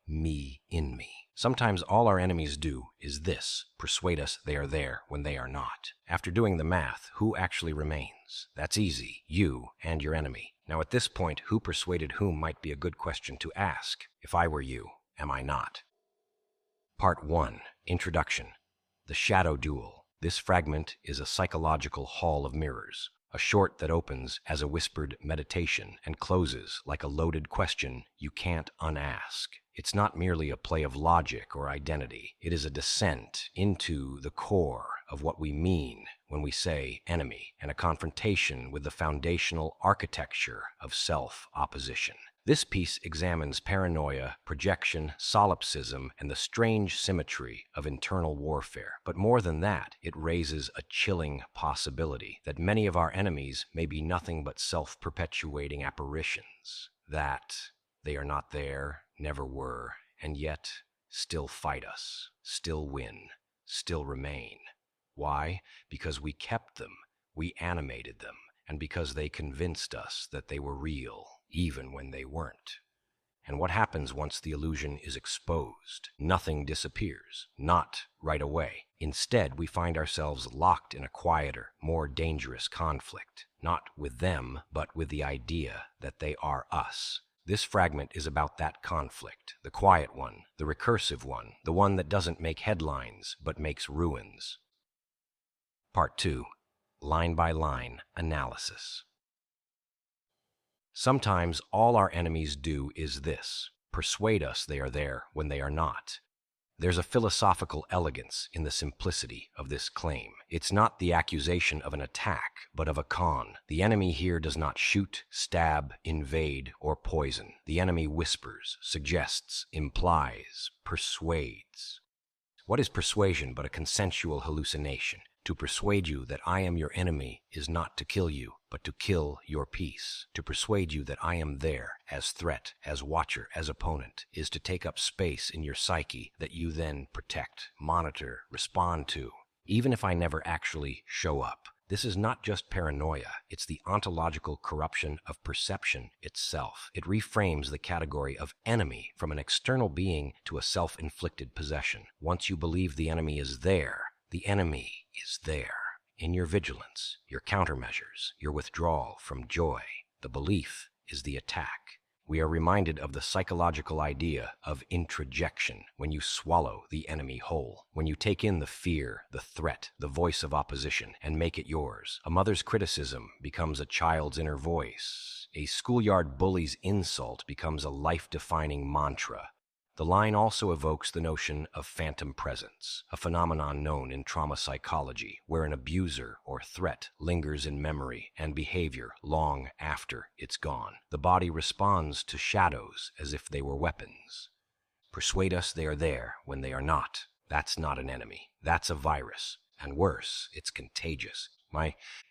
me, in me. Sometimes all our enemies do is this: persuade us they are there when they are not. After doing the math, who actually remains? That's easy. You and your enemy. Now at this point, who persuaded whom might be a good question to ask. If I were you, am I not? Part 1. Introduction. The Shadow Duel. This fragment is a psychological hall of mirrors, a short that opens as a whispered meditation and closes like a loaded question you can't unask. It's not merely a play of logic or identity. It is a descent into the core of what we mean when we say enemy, and a confrontation with the foundational architecture of self-opposition. This piece examines paranoia, projection, solipsism, and the strange symmetry of internal warfare. But more than that, it raises a chilling possibility that many of our enemies may be nothing but self-perpetuating apparitions, that they are not there, never were, and yet still fight us, still win, still remain. Why? Because we kept them, we animated them, and because they convinced us that they were real, even when they weren't. And what happens once the illusion is exposed? Nothing disappears, not right away. Instead, we find ourselves locked in a quieter, more dangerous conflict, not with them, but with the idea that they are us. This fragment is about that conflict, the quiet one, the recursive one, the one that doesn't make headlines, but makes ruins. Part 2. Line-by-line analysis. Sometimes all our enemies do is this: persuade us they are there when they are not. There's a philosophical elegance in the simplicity of this claim. It's not the accusation of an attack, but of a con. The enemy here does not shoot, stab, invade, or poison. The enemy whispers, suggests, implies, persuades. What is persuasion but a consensual hallucination? To persuade you that I am your enemy is not to kill you, but to kill your peace. To persuade you that I am there, as threat, as watcher, as opponent, is to take up space in your psyche that you then protect, monitor, respond to, even if I never actually show up. This is not just paranoia, it's the ontological corruption of perception itself. It reframes the category of enemy from an external being to a self-inflicted possession. Once you believe the enemy is there, the enemy is there. In your vigilance, your countermeasures, your withdrawal from joy, the belief is the attack. We are reminded of the psychological idea of introjection when you swallow the enemy whole, when you take in the fear, the threat, the voice of opposition, and make it yours. A mother's criticism becomes a child's inner voice. A schoolyard bully's insult becomes a life-defining mantra. The line also evokes the notion of phantom presence, a phenomenon known in trauma psychology, where an abuser or threat lingers in memory and behavior long after it's gone. The body responds to shadows as if they were weapons. Persuade us they are there when they are not. That's not an enemy. That's a virus. And worse, it's contagious.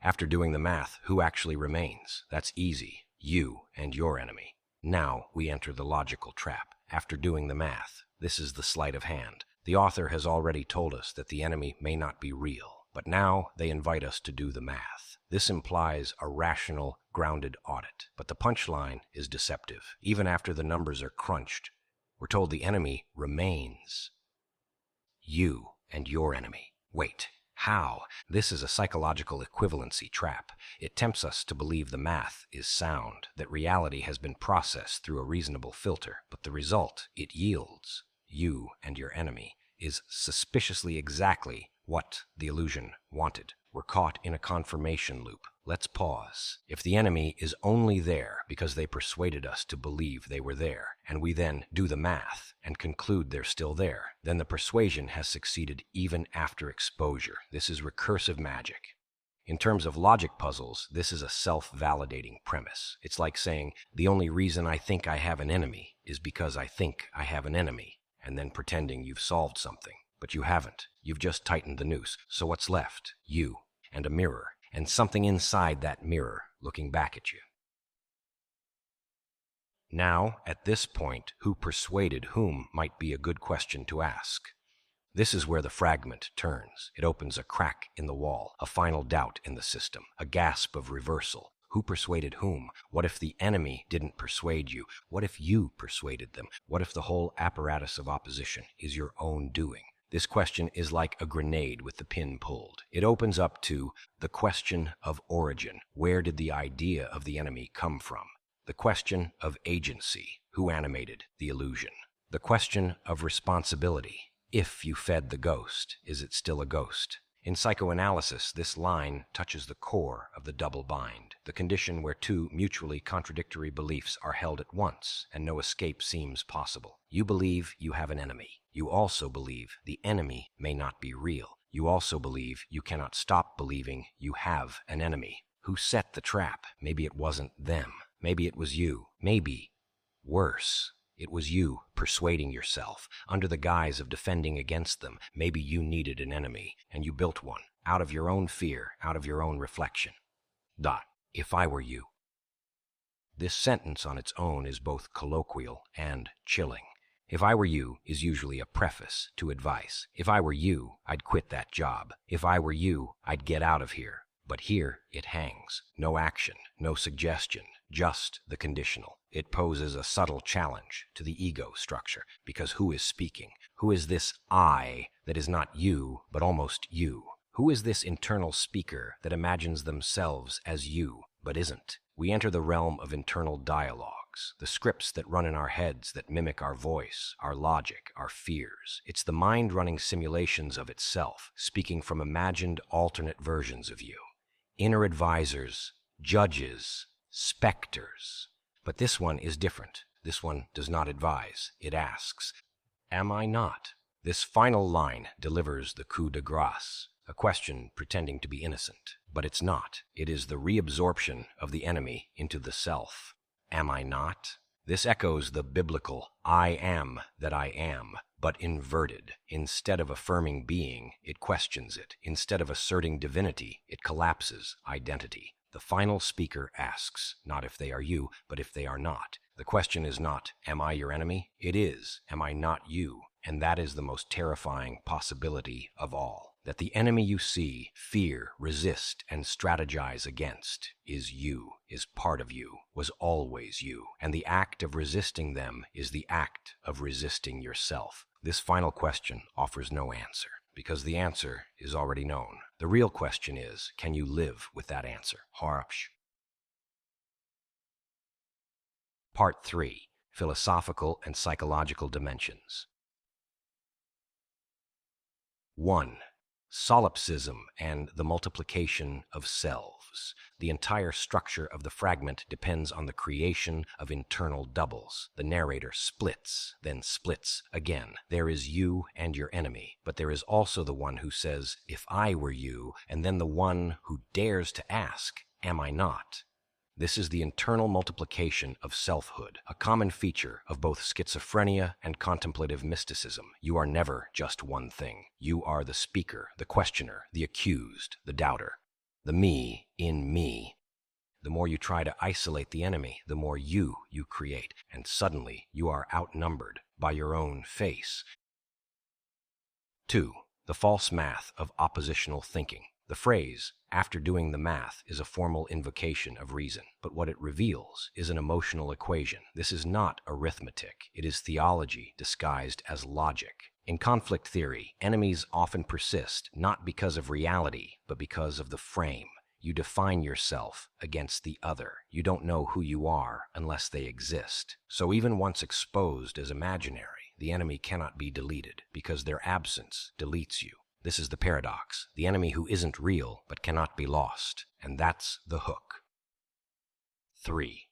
After doing the math, who actually remains? That's easy. You and your enemy. Now we enter the logical trap. After doing the math, this is the sleight of hand. The author has already told us that the enemy may not be real, but now they invite us to do the math. This implies a rational, grounded audit, but the punchline is deceptive. Even after the numbers are crunched, we're told the enemy remains. You and your enemy. Wait. How? This is a psychological equivalency trap. It tempts us to believe the math is sound, that reality has been processed through a reasonable filter, but the result it yields, you and your enemy, is suspiciously exactly what the illusion wanted. We're caught in a confirmation loop. Let's pause. If the enemy is only there because they persuaded us to believe they were there, and we then do the math and conclude they're still there, then the persuasion has succeeded even after exposure. This is recursive magic. In terms of logic puzzles, this is a self-validating premise. It's like saying, the only reason I think I have an enemy is because I think I have an enemy, and then pretending you've solved something. But you haven't. You've just tightened the noose. So what's left? You and a mirror, and something inside that mirror looking back at you. Now, at this point, who persuaded whom might be a good question to ask. This is where the fragment turns. It opens a crack in the wall, a final doubt in the system, a gasp of reversal. Who persuaded whom? What if the enemy didn't persuade you? What if you persuaded them? What if the whole apparatus of opposition is your own doing? This question is like a grenade with the pin pulled. It opens up to the question of origin. Where did the idea of the enemy come from? The question of agency. Who animated the illusion? The question of responsibility. If you fed the ghost, is it still a ghost? In psychoanalysis, this line touches the core of the double bind, the condition where two mutually contradictory beliefs are held at once and no escape seems possible. You believe you have an enemy. You also believe the enemy may not be real. You also believe you cannot stop believing you have an enemy. Who set the trap? Maybe it wasn't them. Maybe it was you. Maybe, worse, it was you persuading yourself under the guise of defending against them. Maybe you needed an enemy, and you built one out of your own fear, out of your own reflection. If I were you. This sentence on its own is both colloquial and chilling. If I were you is usually a preface to advice. If I were you, I'd quit that job. If I were you, I'd get out of here. But here it hangs. No action, no suggestion, just the conditional. It poses a subtle challenge to the ego structure, because who is speaking? Who is this I that is not you, but almost you? Who is this internal speaker that imagines themselves as you, but isn't? We enter the realm of internal dialogues, the scripts that run in our heads that mimic our voice, our logic, our fears. It's the mind running simulations of itself, speaking from imagined alternate versions of you. Inner advisors, judges, specters. But this one is different. This one does not advise. It asks, am I not? This final line delivers the coup de grace, a question pretending to be innocent. But it's not. It is the reabsorption of the enemy into the self. Am I not? This echoes the biblical I am that I am, but inverted. Instead of affirming being, it questions it. Instead of asserting divinity, it collapses identity. The final speaker asks, not if they are you, but if they are not. The question is not, am I your enemy? It is, am I not you? And that is the most terrifying possibility of all. That the enemy you see, fear, resist, and strategize against is you, is part of you, was always you. And the act of resisting them is the act of resisting yourself. This final question offers no answer, because the answer is already known. The real question is, can you live with that answer? Harpsh. Part 3. Philosophical and Psychological Dimensions. 1. Solipsism and the multiplication of selves. The entire structure of the fragment depends on the creation of internal doubles. The narrator splits, then splits again. There is you and your enemy, but there is also the one who says, if I were you, and then the one who dares to ask, am I not? This is the internal multiplication of selfhood, a common feature of both schizophrenia and contemplative mysticism. You are never just one thing. You are the speaker, the questioner, the accused, the doubter. The me in me. The more you try to isolate the enemy, the more you create, and suddenly you are outnumbered by your own face. 2. The false math of oppositional thinking. The phrase, after doing the math, is a formal invocation of reason, but what it reveals is an emotional equation. This is not arithmetic. It is theology disguised as logic. In conflict theory, enemies often persist not because of reality, but because of the frame. You define yourself against the other. You don't know who you are unless they exist. So even once exposed as imaginary, the enemy cannot be deleted because their absence deletes you. This is the paradox. The enemy who isn't real but cannot be lost. And that's the hook. 3.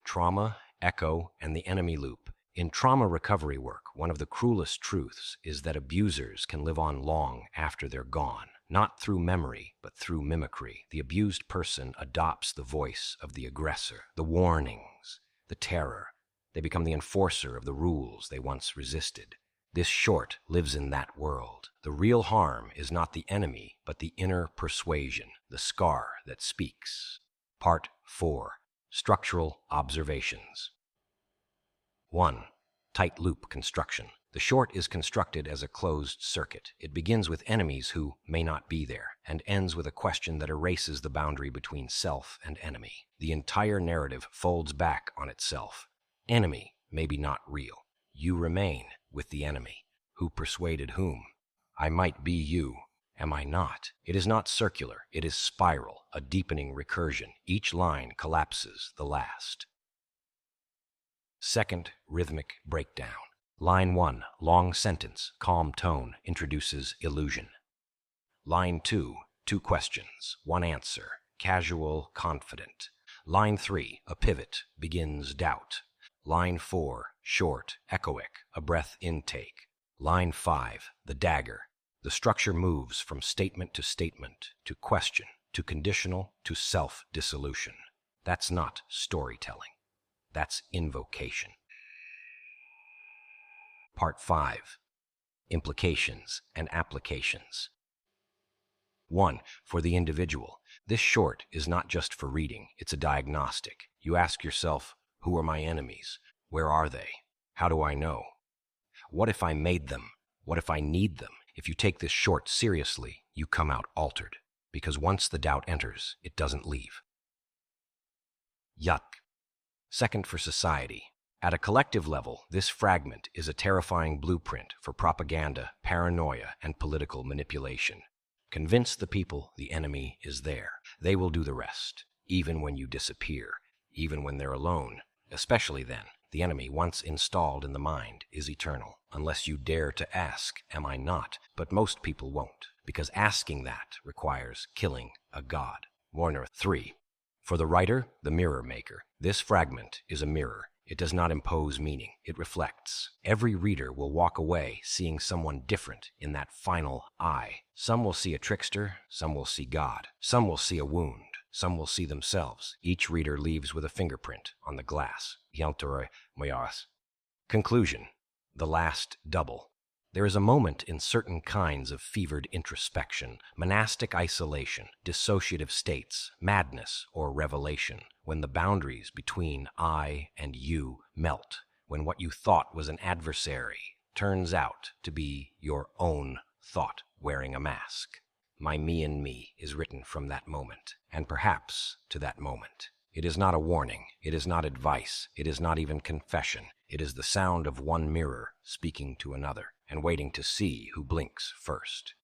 Trauma, echo, and the enemy loop. In trauma recovery work, one of the cruelest truths is that abusers can live on long after they're gone. Not through memory, but through mimicry. The abused person adopts the voice of the aggressor, the warnings, the terror. They become the enforcer of the rules they once resisted. This short lives in that world. The real harm is not the enemy, but the inner persuasion, the scar that speaks. Part 4. Structural Observations. 1. Tight loop construction. The short is constructed as a closed circuit. It begins with enemies who may not be there, and ends with a question that erases the boundary between self and enemy. The entire narrative folds back on itself. Enemy, maybe not real. You remain with the enemy. Who persuaded whom? I might be you. Am I not? It is not circular. It is spiral, a deepening recursion. Each line collapses the last. Second, rhythmic breakdown. Line 1, long sentence, calm tone, introduces illusion. Line 2, 2 questions, 1 answer, casual, confident. Line 3, a pivot, begins doubt. Line 4, short, echoic, a breath intake. Line 5, the dagger. The structure moves from statement, to question, to conditional, to self-dissolution. That's not storytelling. That's invocation. Part 5. Implications and applications. 1. For the individual. This short is not just for reading, it's a diagnostic. You ask yourself, who are my enemies? Where are they? How do I know? What if I made them? What if I need them? If you take this short seriously, you come out altered. Because once the doubt enters, it doesn't leave. Yuck. Second, for society. At a collective level, this fragment is a terrifying blueprint for propaganda, paranoia, and political manipulation. Convince the people the enemy is there. They will do the rest, even when you disappear, even when they're alone. Especially then, the enemy, once installed in the mind, is eternal, unless you dare to ask, am I not? But most people won't, because asking that requires killing a god. Warner. 3. For the writer, the mirror maker, this fragment is a mirror. It does not impose meaning. It reflects. Every reader will walk away seeing someone different in that final I. Some will see a trickster, some will see God. Some will see a wound, some will see themselves. Each reader leaves with a fingerprint on the glass. Conclusion. The last double. There is a moment in certain kinds of fevered introspection, monastic isolation, dissociative states, madness, or revelation, when the boundaries between I and you melt, when what you thought was an adversary turns out to be your own thought wearing a mask. My me in me is written from that moment, and perhaps to that moment. It is not a warning, it is not advice, it is not even confession. It is the sound of one mirror speaking to another, and waiting to see who blinks first.